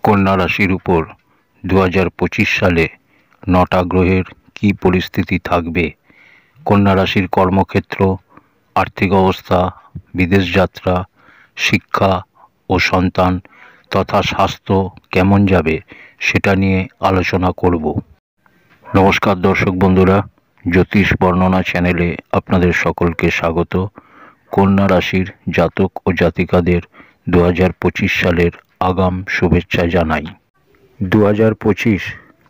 কন্যা রাশির উপর 2025 সালে 9টা গ্রহের কী পরিস্থিতি থাকবে, কন্যা রাশির কর্মক্ষেত্র, আর্থিক অবস্থা, বিদেশ যাত্রা, শিক্ষা ও সন্তান তথা স্বাস্থ্য কেমন যাবে সেটা নিয়ে আলোচনা করব। নমস্কার দর্শক বন্ধুরা, জ্যোতিষ বর্ণনা চ্যানেলে আপনাদের সকলকে স্বাগত। কন্যা রাশির জাতক ও জাতিকাদের 2025 সালের আগাম শুভেচ্ছা জানাই। 2025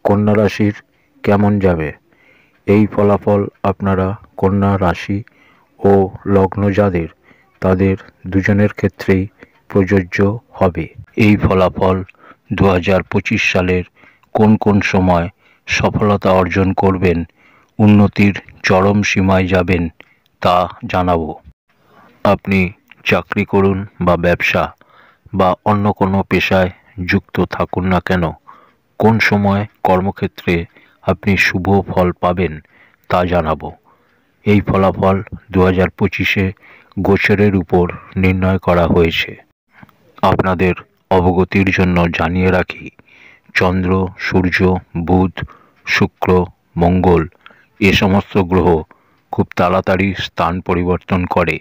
কন্যা রাশির কেমন যাবে, এই ফলাফল আপনারা কন্যা রাশি ও লগ্ন যাদের তাদের দুজনের ক্ষেত্রেই প্রযোজ্য হবে। এই ফলাফল 2025 সালের কোন কোন সময় সফলতা অর্জন করবেন, উন্নতির চরম সীমায় যাবেন তা জানাবো। আপনি চাকরি করুন বা ব্যবসা বা অন্য কোনো পেশায় যুক্ত থাকুন না কেন, কোন সময় কর্মক্ষেত্রে আপনি শুভ ফল পাবেন তা জানাবো। এই ফলাফল 2025-এ গোচরের উপর নির্ণয় করা হয়েছে। আপনাদের অবগতির জন্য জানিয়ে রাখি, চন্দ্র, সূর্য, বুধ, শুক্র, মঙ্গল এ সমস্ত গ্রহ খুব তাড়াতাড়ি স্থান পরিবর্তন করে।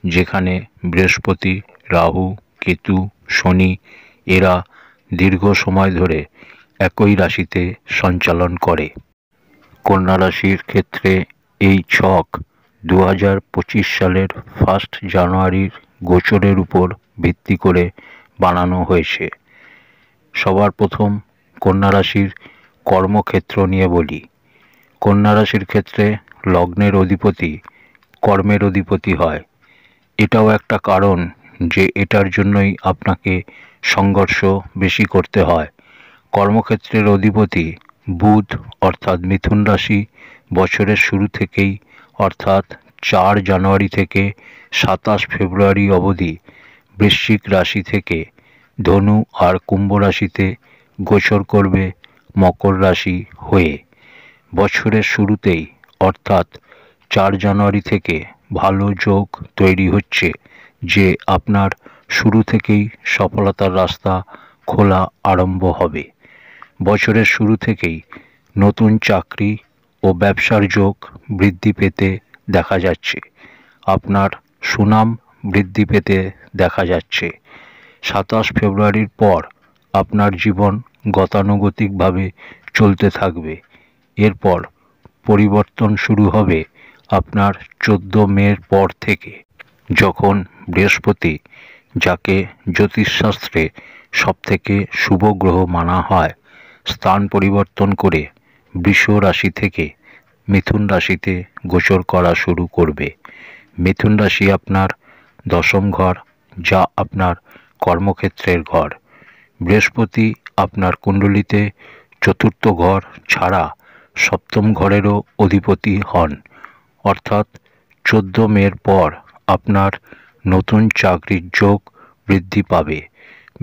যেখানে বৃহস্পতি, রাহু, কেতু, শনি এরা দীর্ঘ সময় ধরে একই রাশিতে সঞ্চালন করে। কন্যা রাশির ক্ষেত্রে এই ছক 2025 সালের 1 জানুয়ারির গোচরের উপর ভিত্তি করে বানানো হয়েছে। সবার প্রথম কন্যা রাশির কর্মক্ষেত্র নিয়ে বলি। কন্যা রাশির ক্ষেত্রে লগ্নের অধিপতি কর্মের অধিপতি হয়। এটাও একটা কারণ যে এটার জন্যই আপনাকে সংঘর্ষ বেশি করতে হয়। কর্মক্ষেত্রের অধিপতি বুধ অর্থাৎ মিথুন রাশি বছরের শুরু থেকেই অর্থাৎ 4 জানুয়ারি থেকে 27 ফেব্রুয়ারি অবধি বৃশ্চিক রাশি থেকে ধনু আর কুম্ভ রাশিতে গোচর করবে মকর রাশি হয়ে। বছরের শুরুতেই অর্থাৎ 4 জানুয়ারি থেকে ভালো যোগ তৈরি হচ্ছে যে আপনার শুরু থেকেই সফলতার রাস্তা খোলা আরম্ভ হবে। বছরের শুরু থেকেই নতুন চাকরি ও ব্যবসার যোগ বৃদ্ধি পেতে দেখা যাচ্ছে। আপনার সুনাম বৃদ্ধি পেতে দেখা যাচ্ছে। 27 ফেব্রুয়ারির পর আপনার জীবন গতানুগতিকভাবে চলতে থাকবে। এরপর পরিবর্তন শুরু হবে আপনার 14 মের পর থেকে, যখন বৃহস্পতি, যাকে জ্যোতিষশাস্ত্রে সবথেকে শুভ গ্রহ মানা হয়, স্থান পরিবর্তন করে বৃষ রাশি থেকে মিথুন রাশিতে গোচর করা শুরু করবে। মিথুন রাশি আপনার দশম ঘর, যা আপনার কর্মক্ষেত্রের ঘর। বৃহস্পতি আপনার কুণ্ডলিতে চতুর্থ ঘর ছাড়া সপ্তম ঘরেরও অধিপতি হন। অর্থাৎ 14 মের পর আপনার নতুন চাকরির যোগ বৃদ্ধি পাবে,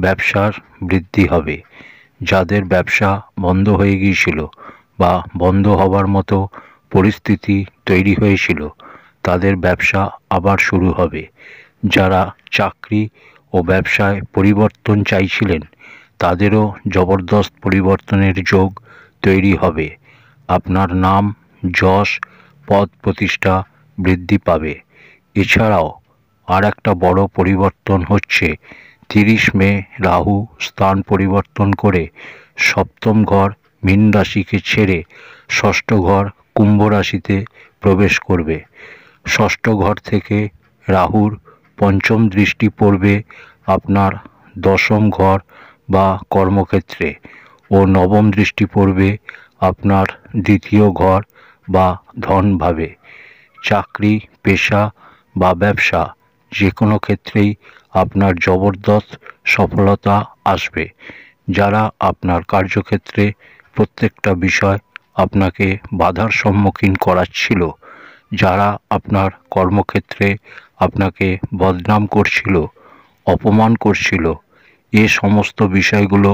ব্যবসার বৃদ্ধি হবে। যাদের ব্যবসা বন্ধ হয়ে গিয়েছিল বা বন্ধ হবার মতো পরিস্থিতি তৈরি হয়েছিল, তাদের ব্যবসা আবার শুরু হবে। যারা চাকরি ও ব্যবসায় পরিবর্তন চাইছিলেন, তাদেরও জবরদস্ত পরিবর্তনের যোগ তৈরি হবে। আপনার নাম, যশ, পদ প্রতিষ্ঠা বৃদ্ধি পাবে। এছাড়াও আর একটা বড় পরিবর্তন হচ্ছে 30 মে রাহু স্থান পরিবর্তন করে সপ্তম ঘর মীন রাশিকে ছেড়ে ষষ্ঠ ঘর কুম্ভ রাশিতে প্রবেশ করবে। ষষ্ঠ ঘর থেকে রাহুর পঞ্চম দৃষ্টি পড়বে আপনার দশম ঘর বা কর্মক্ষেত্রে ও নবম দৃষ্টি পড়বে আপনার দ্বিতীয় ঘর বা ধনভাবে। চাকরি, পেশা বা ব্যবসা যে কোনো ক্ষেত্রেই আপনার জবরদস্ত সফলতা আসবে। যারা আপনার কার্যক্ষেত্রে প্রত্যেকটা বিষয় আপনাকে বাধার সম্মুখীন করাচ্ছিল, যারা আপনার কর্মক্ষেত্রে আপনাকে বদনাম করছিল, অপমান করছিল, এ সমস্ত বিষয়গুলো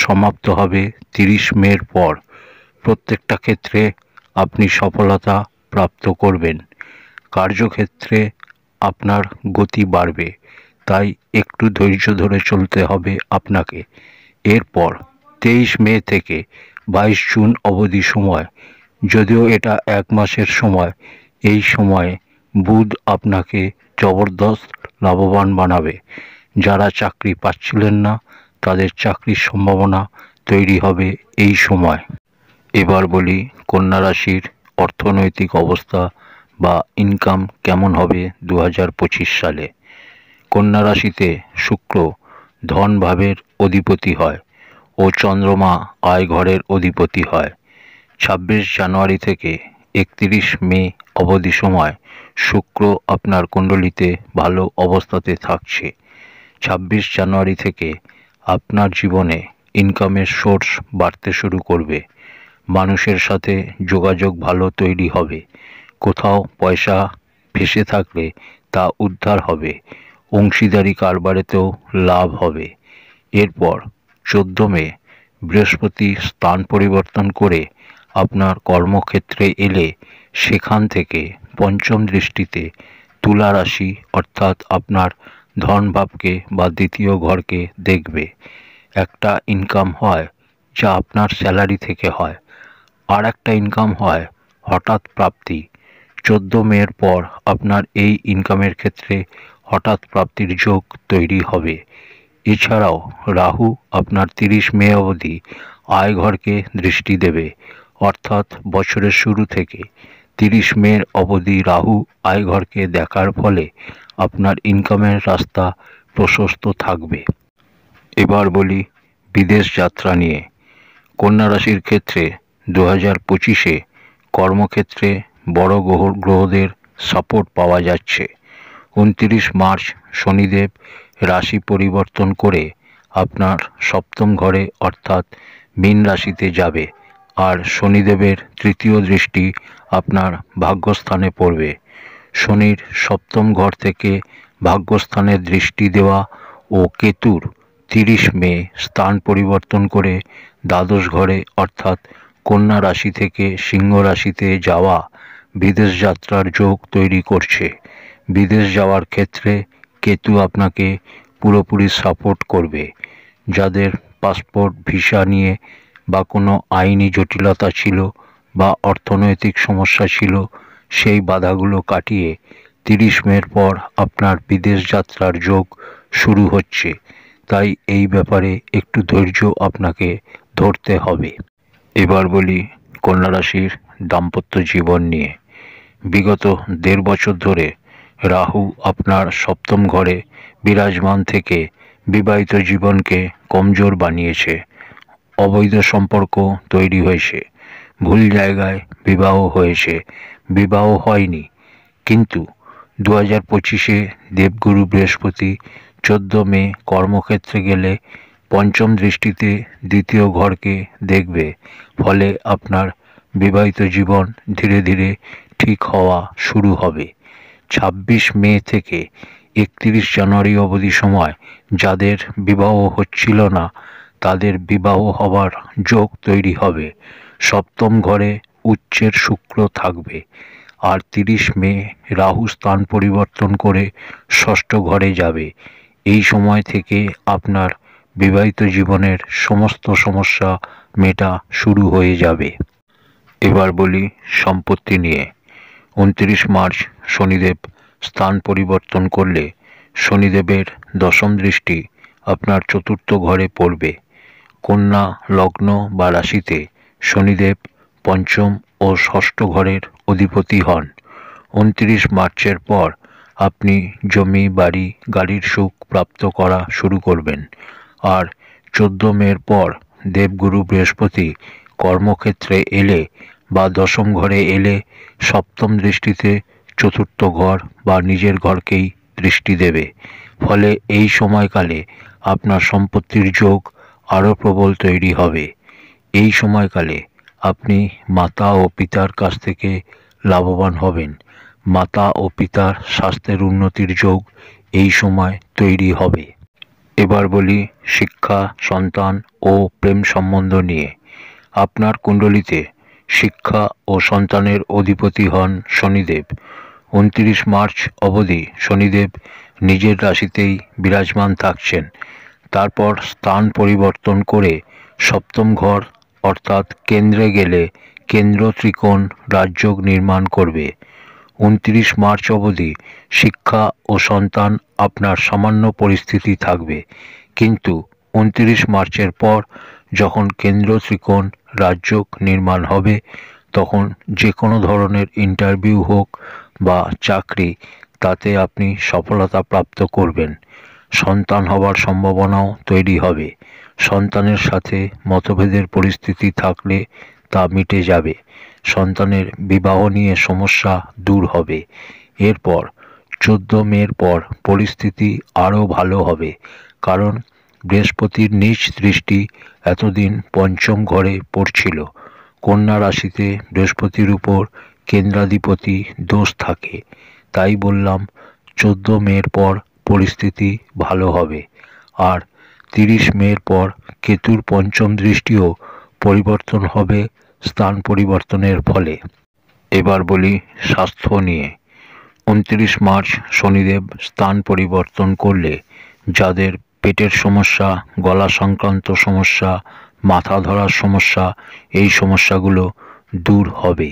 সমাপ্ত হবে 30 মের পর। প্রত্যেকটা ক্ষেত্রে আপনি সফলতা প্রাপ্ত করবেন। কার্যক্ষেত্রে আপনার গতি বাড়বে, তাই একটু ধৈর্য ধরে চলতে হবে আপনাকে। এরপর 23 মে থেকে 22 জুন অবধি সময়, যদিও এটা 1 মাসের সময়, এই সময়ে বুধ আপনাকে জবরদস্ত লাভবান বানাবে। যারা চাকরি পাচ্ছিলেন না তাদের চাকরির সম্ভাবনা তৈরি হবে এই সময়। এবার বলি কন্যা রাশির অর্থনৈতিক অবস্থা বা ইনকাম কেমন হবে 2025 সালে। কন্যা রাশিতে শুক্র ধন ভাবের অধিপতি হয় ও চন্দ্রমা আয় ঘরের অধিপতি হয়। 26 জানুয়ারি থেকে 31 মে অবধি সময় শুক্র আপনার কুণ্ডলিতে ভালো অবস্থাতে থাকছে। 26 জানুয়ারি থেকে আপনার জীবনে ইনকামের সোর্স বাড়তে শুরু করবে। মানুষের সাথে যোগাযোগ ভালো তৈরি হবে। কোথাও পয়সা ফেঁসে থাকলে তা উদ্ধার হবে। অংশীদারি কারবারেতেও লাভ হবে। এরপর 14 মে বৃহস্পতি স্থান পরিবর্তন করে আপনার কর্মক্ষেত্রে এলে সেখান থেকে পঞ্চম দৃষ্টিতে তুলা রাশি অর্থাৎ আপনার ধনভাবকে বা দ্বিতীয় ঘরকে দেখবে। একটা ইনকাম হয় যা আপনার স্যালারি থেকে হয়, আর একটা ইনকাম হয় হঠাৎ প্রাপ্তি। 14 মের পর আপনার এই ইনকামের ক্ষেত্রে হঠাৎ প্রাপ্তির যোগ তৈরি হবে। এছাড়াও রাহু আপনার 30 মে অবধি আয় ঘরকে দৃষ্টি দেবে, অর্থাৎ বছরের শুরু থেকে 30 মে অবধি রাহু আয় ঘরকে দেখার ফলে আপনার ইনকামের রাস্তা প্রশস্ত থাকবে। এবার বলি বিদেশ যাত্রা নিয়ে। কন্যা রাশির ক্ষেত্রে 2025-এ কর্মক্ষেত্রে বড় গ্রহদের সাপোর্ট পাওয়া যাচ্ছে। 29 মার্চ শনিদেব রাশি পরিবর্তন করে আপনার সপ্তম ঘরে অর্থাৎ মীন রাশিতে যাবে, আর শনিদেবের তৃতীয় দৃষ্টি আপনার ভাগ্যস্থানে পড়বে। শনির সপ্তম ঘর থেকে ভাগ্যস্থানে দৃষ্টি দেওয়া ও কেতুর 30 মে স্থান পরিবর্তন করে দ্বাদশ ঘরে অর্থাৎ কন্যা রাশি থেকে সিংহ রাশিতে যাওয়া বিদেশ যাত্রার যোগ তৈরি করছে। বিদেশ যাওয়ার ক্ষেত্রে কেতু আপনাকে পুরোপুরি সাপোর্ট করবে। যাদের পাসপোর্ট ভিসা নিয়ে বা কোনো আইনি জটিলতা ছিল বা অর্থনৈতিক সমস্যা ছিল, সেই বাধাগুলো কাটিয়ে 30 মের পর আপনার বিদেশ যাত্রার যোগ শুরু হচ্ছে। তাই এই ব্যাপারে একটু ধৈর্য আপনাকে ধরতে হবে। এবার বলি কন্যা রাশির দাম্পত্য জীবন নিয়ে। বিগত 1.5 বছর ধরে রাহু আপনার সপ্তম ঘরে বিরাজমান থেকে বিবাহিত জীবনকে কমজোর বানিয়েছে। অবৈধ সম্পর্ক তৈরি হয়েছে, ভুল জায়গায় বিবাহ হয়েছে, বিবাহ হয়নি। কিন্তু 2025-এ দেবগুরু বৃহস্পতি 14 মে কর্মক্ষেত্রে গেলে পঞ্চম দৃষ্টিতে দ্বিতীয় ঘরকে দেখবে, ফলে আপনার বিবাহিত জীবন ধীরে ধীরে ঠিক হওয়া শুরু হবে। 26 মে থেকে 31 জানুয়ারি অবধি সময় যাদের বিবাহ হচ্ছিল না তাদের বিবাহ হবার যোগ তৈরি হবে। সপ্তম ঘরে উচ্চের শুক্র থাকবে, আর 30 মে রাহু স্থান পরিবর্তন করে ষষ্ঠ ঘরে যাবে। এই সময় থেকে আপনার বিবাহিত জীবনের সমস্ত সমস্যা মেটা শুরু হয়ে যাবে। এবার বলি সম্পত্তি নিয়ে। 29 মার্চ শনিদেব স্থান পরিবর্তন করলে শনিদেবের দশম দৃষ্টি আপনার চতুর্থ ঘরে পড়বে। কন্যা লগ্ন বা রাশিতে শনিদেব পঞ্চম ও ষষ্ঠ ঘরের অধিপতি হন। 29 মার্চের পর আপনি জমি, বাড়ি, গাড়ির সুখ প্রাপ্ত করা শুরু করবেন। আর 14 মের পর দেবগুরু বৃহস্পতি কর্মক্ষেত্রে এলে বা দশম ঘরে এলে সপ্তম দৃষ্টিতে চতুর্থ ঘর বা নিজের ঘরকেই দৃষ্টি দেবে। ফলে এই সময়কালে আপনার সম্পত্তির যোগ আরও প্রবল তৈরি হবে। এই সময়কালে আপনি মাতা ও পিতার কাছ থেকে লাভবান হবেন। মাতা ও পিতার স্বাস্থ্যের উন্নতির যোগ এই সময় তৈরি হবে। এবার বলি শিক্ষা, সন্তান ও প্রেম সম্বন্ধ নিয়ে। আপনার কুণ্ডলিতে শিক্ষা ও সন্তানের অধিপতি হন শনিদেব। 29 মার্চ অবধি শনিদেব নিজের রাশিতেই বিরাজমান থাকছেন। তারপর স্থান পরিবর্তন করে সপ্তম ঘর অর্থাৎ কেন্দ্রে গেলে কেন্দ্র ত্রিকোণ রাজযোগ নির্মাণ করবে। 29 মার্চ অবধি শিক্ষা ও সন্তান আপনার সামান্য পরিস্থিতি থাকবে, কিন্তু 29 মার্চের পর যখন কেন্দ্র ত্রিকোণ রাজযোগ নির্মাণ হবে তখন যে কোনো ধরনের ইন্টারভিউ হোক বা চাকরি, তাতে আপনি সফলতা প্রাপ্ত করবেন। সন্তান হবার সম্ভাবনাও তৈরি হবে। সন্তানের সাথে মতভেদের পরিস্থিতি থাকলে তা মিটে যাবে। সন্তানের বিবাহ নিয়ে সমস্যা দূর হবে। এরপর 14 মের পর পরিস্থিতি আরও ভালো হবে, কারণ বৃহস্পতির নীচ দৃষ্টি এতদিন পঞ্চম ঘরে পড়ছিল। কন্যা রাশিতে বৃহস্পতির উপর কেন্দ্রাধিপতি দোষ থাকে, তাই বললাম 14 মের পর পরিস্থিতি ভালো হবে। আর 30 মের পর কেতুর পঞ্চম দৃষ্টিও পরিবর্তন হবে স্থান পরিবর্তনের ফলে। এবার বলি স্বাস্থ্য নিয়ে। 29 মার্চ শনিদেব স্থান পরিবর্তন করলে যাদের পেটের সমস্যা, গলা সংক্রান্ত সমস্যা, মাথা ধরার সমস্যা, এই সমস্যাগুলো দূর হবে।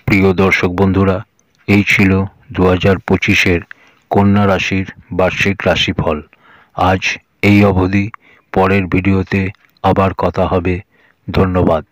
প্রিয় দর্শক বন্ধুরা, এই ছিল 2025-এর কন্যা রাশির বার্ষিক রাশিফল। আজ এই অবধি। পরের ভিডিওতে আবার কথা হবে। ধন্যবাদ।